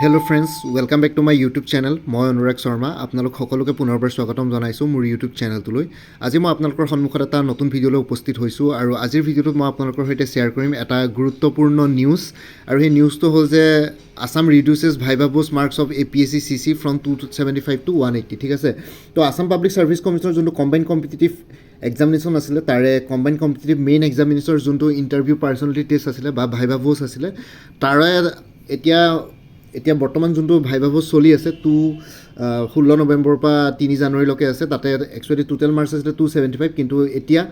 Hello' friends, welcome back to my YouTube channel. মই অনুৰাগ শৰ্মা আপোনালোক সকলোকে পুনৰবাৰ স্বাগতম জনাইছোঁ মোৰ ইউটিউব চেনেলটোলৈ। আজি মই আপোনালোকৰ সন্মুখত এটা নতুন ভিডিঅ'লৈ উপস্থিত হৈছোঁ আৰু আজিৰ ভিডিঅ'টোত মই আপোনালোকৰ সৈতে শ্বেয়াৰ কৰিম এটা গুৰুত্বপূৰ্ণ নিউজ। আৰু সেই নিউজটো হ'ল যে Assam reduces viva post marks of APSC CC from 275 to 180, ঠিক আছে। তো আছাম পাব্লিক ছাৰ্ভিচ কমিশ্যনৰ যোনটো কম্বাইন কম্পিটিটিভ এক্সামিনেশ্যন আছিলে তাৰে কম্বাইন কম্পিটিটিভ মেইন এক্সামিনেশ্যনৰ যোনটো ইণ্টাৰভিউ পাৰ্চনেলিটি টেষ্ট আছিলে বা ভাইভা পোষ্ট আছিলে তাৰে এতিয়া বৰ্তমান যোনটো ভাইভা পোষ্ট চলি আছে 16 নৱেম্বৰৰ পৰা 3 জানুৱাৰীলৈকে আছে। তাতে একচুৱেলি টোটেল মাৰ্কছ আছিলে 275, কিন্তু এতিয়া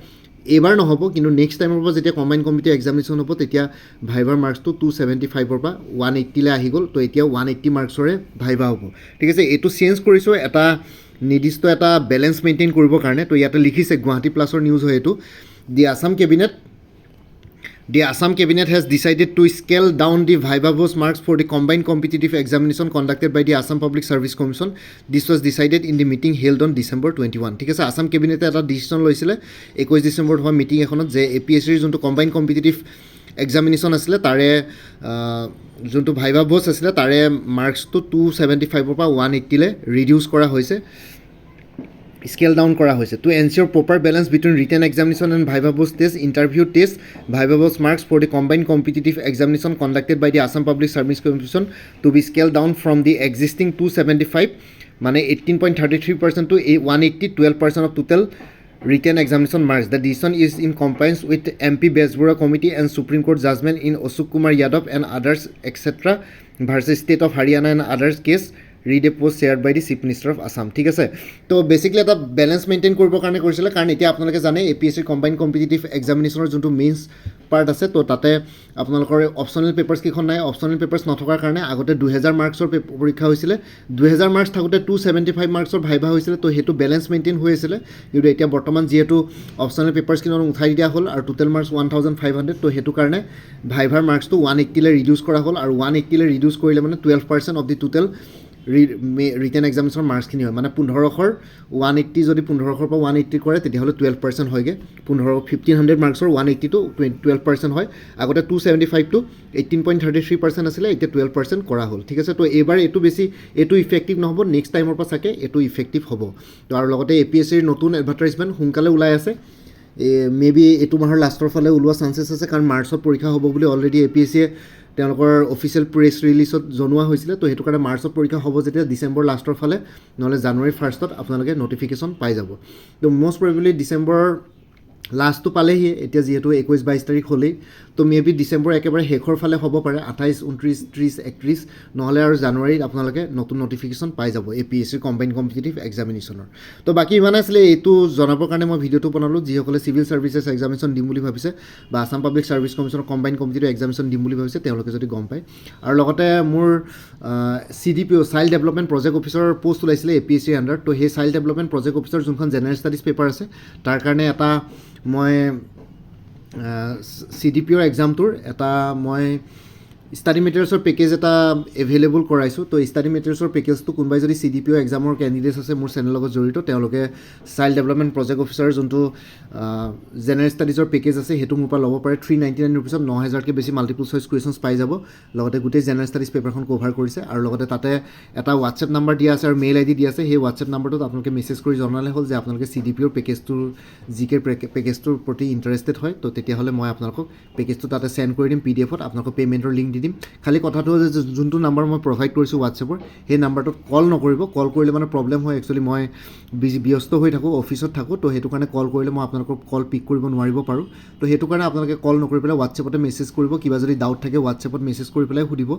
এইবাৰ নহ'ব, কিন্তু নেক্সট টাইমৰ পৰা যেতিয়া কম্বাইন কম্পিটিটিভ এক্সামিনেশ্যন হ'ব তেতিয়া ভাইভাৰ মাৰ্কছটো 275ৰ পৰা 180লৈ আহি গ'ল। তো এতিয়া 180 মাৰ্কছৰে ভাইভা হ'ব, ঠিক আছে। এইটো চেঞ্জ কৰিছোঁ এটা নিৰ্দিষ্ট এটা বেলেঞ্চ মেইনটেইন কৰিবৰ কাৰণে। তো ইয়াতে লিখিছে গুৱাহাটী প্লাছৰ নিউজ হয় এইটো। The Assam Cabinet has decided to scale down the Viva Post marks for the combined competitive examination conducted by the Assam Public Service Commission. This was decided in the meeting held on December 21. ঠিক আছে, আছাম কেবিনেটে এটা decision লৈছিলে 21 ডিচেম্বৰত হোৱা meeting এখনত যে APSCৰ যোনটো কম্বাইন কম্পিটিটিভ এক্সামিনেশ্যন আছিলে তাৰে যোনটো ভাইভা পোষ্ট আছিলে তাৰে মাৰ্কছটো 275ৰ পৰা 180লৈ ৰিডিউচ কৰা হৈছে, স্কেল ডাউন কৰা হৈছে। To ensure proper balance between written examination and viva post test, interview test, viva post marks for the combine competitive examination conducted by the Assam public service commission to be scale down from the existing 275 মানে 18.33% to 180, 12% of total written examination marks. The decision is in compliance with MP Besbura Committee and Supreme Court judgment in Ashok Kumar Yadav and others etc. versus State of Haryana and others case. Read a post shared by the chief minister of Assam, ঠিক আছে। তো basically এটা balance maintain কৰিবৰ কাৰণে কৰিছিলে, কাৰণ এতিয়া আপোনালোকে জানে APSCৰ কম্বাইন কম্পিটিটিভ এক্সামিনেশ্যনৰ যোনটো মেইনছ পাৰ্ট আছে তো তাতে আপোনালোকৰ অপশ্যনেল পেপাৰ্ছ কেইখন নাই। অপশ্যনেল পেপাৰ্ছ নথকাৰ কাৰণে আগতে 2000 মাৰ্কছৰ পৰীক্ষা হৈছিলে, 2000 মাৰ্কছ থাকোঁতে 275 মাৰ্কছৰ ভাইভা হৈছিলে। তো সেইটো বেলেঞ্চ মেইনটেইন হৈ আছিলে, কিন্তু এতিয়া বৰ্তমান যিহেতু অপশ্যনেল পেপাৰ্ছকেইখন উঠাই দিয়া হ'ল আৰু টোটেল মাৰ্কছ 1500, তো সেইটো কাৰণে ভাইভাৰ মাৰ্কছটো 180লৈ ৰিডিউচ কৰা হ'ল। আৰু 180লৈ ৰিডিউচ কৰিলে মানে 12% অফ দি টোটেল ৰিটেন এক্সামিনেশ্যনৰ মাৰ্কছখিনি হয়। মানে 1500 180 যদি 1500 পৰা 180 কৰে তেতিয়াহ'লে 12% হয়গৈ। 1500 মাৰ্কছৰ 180 to 12% হয়। আগতে 275 to 18.33% আছিলে, এতিয়া 12% কৰা হ'ল, ঠিক আছে। তো এইবাৰ এইটো ইফেক্টিভ নহ'ব, নেক্সট টাইমৰ পৰা চাগে এইটো ইফেক্টিভ হ'ব। তো আৰু লগতে APSCৰ নতুন এডভাৰটাইজমেণ্ট সোনকালে ওলাই আছে, মে বি এইটো মাহৰ লাষ্টৰ ফালে ওলোৱা চান্সেছ আছে, কাৰণ মাৰ্চত পৰীক্ষা হ'ব বুলি অলৰেডি APSCয়ে তেওঁলোকৰ অফিচিয়েল প্ৰেছ ৰিলিজত জনোৱা হৈছিলে। তো সেইটো কাৰণে মাৰ্চত পৰীক্ষা হ'ব যেতিয়া ডিচেম্বৰ লাষ্টৰ ফালে নহ'লে জানুৱাৰী ফাৰ্ষ্টত আপোনালোকে নটিফিকেশ্যন পাই যাব। তো মষ্ট প্ৰবেবলি ডিচেম্বৰ লাষ্টটো পালেহি, এতিয়া যিহেতু 21-22 তাৰিখ হ'লেই, তো মে বি ডিচেম্বৰ একেবাৰে শেষৰ ফালে হ'ব পাৰে, 28, 29, 30, 31, নহ'লে আৰু জানুৱাৰীত আপোনালোকে নতুন নটিফিকেশ্যন পাই যাব APSCৰ কম্বাইন কম্পিটিটিভ এক্সামিনেশ্যনৰ। তো বাকী ইমান আছিলে, এইটো জনাবৰ কাৰণে মই ভিডিঅ'টো বনালোঁ। যিসকলে চিভিল ছাৰ্ভিচেছ এক্সামিনেশ্যন দিম বুলি ভাবিছে বা আছাম পাব্লিক ছাৰ্ভিচ কমিশ্যনৰ কম্বাইন কম্পিটিটিভ এক্সামিনেশ্যন দিম বুলি ভাবিছে তেওঁলোকে যদি গম পায়। আৰু লগতে মোৰ CDPO চাইল্ড ডেভেলপমেণ্ট প্ৰজেক্ট অফিচৰ পষ্ট ওলাইছিলে APSCৰ আণ্ডাৰত। তো সেই চাইল্ড ডেভেলপমেণ্ট প্ৰজেক্ট অফিচৰ যোনখন জেনেৰেল ষ্টাডিজ পেপাৰ আছে তাৰ কাৰণে এটা মই CDPOৰ এক্সামটোৰ এটা মই ষ্টাডি মেটেৰিয়েলছৰ পেকেজ এটা এভেইলেবল কৰাইছোঁ। তো ষ্টাডি মেটেৰিয়েলছৰ পেকেজটো কোনোবাই যদি CDPO এক্সামৰ কেণ্ডিডেটছ আছে মোৰ চেনেলৰ লগত জড়িত, তেওঁলোকে চাইল্ড ডেভেলপমেণ্ট প্ৰজেক্ট অফিচাৰৰ যোনটো জেনেৰেল ষ্টাডিজৰ পেকেজ আছে সেইটো মোৰ পৰা ল'ব পাৰে। 399 ৰুপিছত 9000তকৈ বেছি মাল্টিপল চইচ কুৱেশ্যনছ পাই যাব, লগতে গোটেই জেনেৰেল ষ্টাডিজ পেপাৰখন কভাৰ কৰিছে। আৰু লগতে তাতে এটা হোৱাটছএপ নাম্বাৰ দিয়া আছে আৰু মেইল ID দিয়া আছে। সেই হোৱাটছএপ নাম্বাৰটোত আপোনালোকে মেছেজ কৰি জনালে হ'ল যে আপোনালোকে CDPOৰ পেকেজটোৰ জিকে পেকেজটোৰ প্ৰতি ইণ্টাৰেষ্টেড হয়। তো তেতিয়াহ'লে মই আপোনালোকক পেকেজটো তাতে চেণ্ড কৰি দিম PDF-ত, আপোনালোকক পে'মেণ্টৰ লিংক দি দিম। খালি কথাটো হ'ল যে যোনটো নাম্বাৰ মই প্ৰভাইড কৰিছোঁ হোৱাটছএপৰ সেই নাম্বাৰটোত কল নকৰিব। কল কৰিলে মানে প্ৰব্লেম হয়, একচুৱেলি মই ব্যস্ত হৈ থাকোঁ, অফিচত থাকোঁ। তো সেইটো কাৰণে কল কৰিলে মই আপোনালোকক কল পিক কৰিব নোৱাৰিব পাৰোঁ। তো সেইটো কাৰণে আপোনালোকে কল নকৰি পেলাই হোৱাটছএপতে মেছেজ কৰিব। কিবা যদি ডাউট থাকে হোৱাটছএপত মেছেজ কৰি পেলাই সুধিব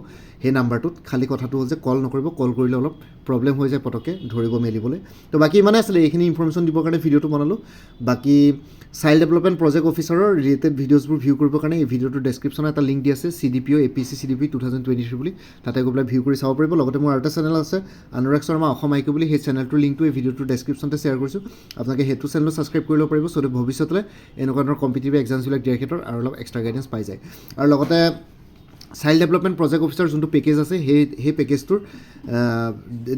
সেই নাম্বাৰটোত। খালি কথাটো হ'ল যে কল নকৰিব, কল কৰিলে অলপ প্ৰব্লেম হৈ যায় পটককৈ ধৰিব মেলিবলৈ। তো বাকী ইমানে আছিলে, এইখিনি ইনফৰ্মেশ্যন দিবৰ কাৰণে ভিডিঅ'টো বনালোঁ। বাকী চাইল্ড ডেভেলপমেণ্ট প্ৰজেক্ট অফিচাৰৰ ৰিলেটেড ভিডিঅ'ছবোৰ ভিউ কৰিবৰ কাৰণে এই ভিডিঅ'টোৰ ডেছক্ৰিপশ্যনত এটা লিংক দি আছে, CDPO APSC CDP 2023 বুলি, তাতে গৈ পেলাই ভিউ কৰি চাব পাৰিব। লগতে মোৰ আৰু এটা চেনেল আছে অনুৰাগ শৰ্মা অসম IQ বুলি, সেই চেনেলটোৰ লিংকটো এই ভিডিঅ'টোৰ ডেছক্ৰিপশ্যনতে শ্বেয়াৰ কৰিছোঁ। আপোনালোকে সেইটো চেনেলো ছাবস্ক্ৰাইব কৰি ল'ব পাৰিব, চ' ভৱিষ্যতলৈ এনেকুৱা ধৰণৰ কম্পিটিটিভ এক্সামছবিলাক দিয়াৰ ক্ষেত্ৰত আৰু অলপ এক্সট্ৰা গাইডেঞ্চ পাই যায়। আৰু লগতে চাইল্ড ডেভেলপমেণ্ট প্ৰজেক্ট অফিচাৰ যোনটো পেকেজ আছে সেই পেকেজটোৰ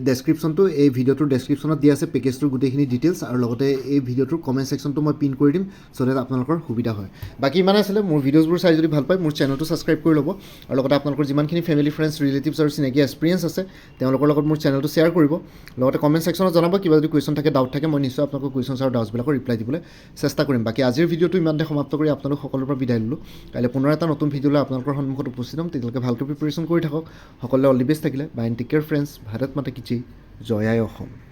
ডেছক্ৰিপশ্যনটো এই ভিডিঅ'টোৰ ডেছক্ৰিপশ্যনত দিয়া আছে পেকেজটোৰ গোটেইখিনি ডিটেইলছ আৰু লগতে এই ভিডিঅ'টোৰ কমেণ্ট ছেকশ্যনটো মই পিন কৰি দিম চ' ডেট আপোনালোকৰ সুবিধা হয় বাকী ইমানে আছিলে মোৰ ভিডিঅ'ছবোৰ চাই যদি ভাল পায় মোৰ চেনেলটো ছাবস্ক্ৰাইব কৰি ল'ব আৰু লগতে আপোনালোকৰ যিমানখিনি ফেমিলি ফ্ৰেণ্ডছ ৰিলেটিভছ আৰু চিনাকি এক্সপিৰিয়েঞ্চ আছে তেওঁলোকৰ লগত মোৰ চেনেলটো শ্বেয়াৰ কৰিব লগতে কমেণ্ট ছেকশ্যনত জনাব কিবা যদি কুৱেশ্যন থাকে ডাউট থাকে মই নিশ্চয় আপোনালোকৰ কুৱেশ্যনছ আৰু ডাউটছবিলাকৰ ৰিপ্লাই দিবলৈ চেষ্টা কৰিম বাকী আজিৰ ভিডিঅ'টো ইমানতে সমাপ্ত কৰি আপোনালোক সকলোৰে পৰা বিদায় ল'লোঁ কাইলৈ পুনৰ এটা নতুন ভিডিঅ' লৈ আপোনালোকৰ সন্মুখত উপস্থিত হ'ম তেতিয়ালৈকে ভালকৈ প্ৰিপেৰেশ্যন কৰি থাকক সকলোৱে অল দি বেষ্ট থাকিলে bye and take care friends Bharat Mata কি জয় আই অসম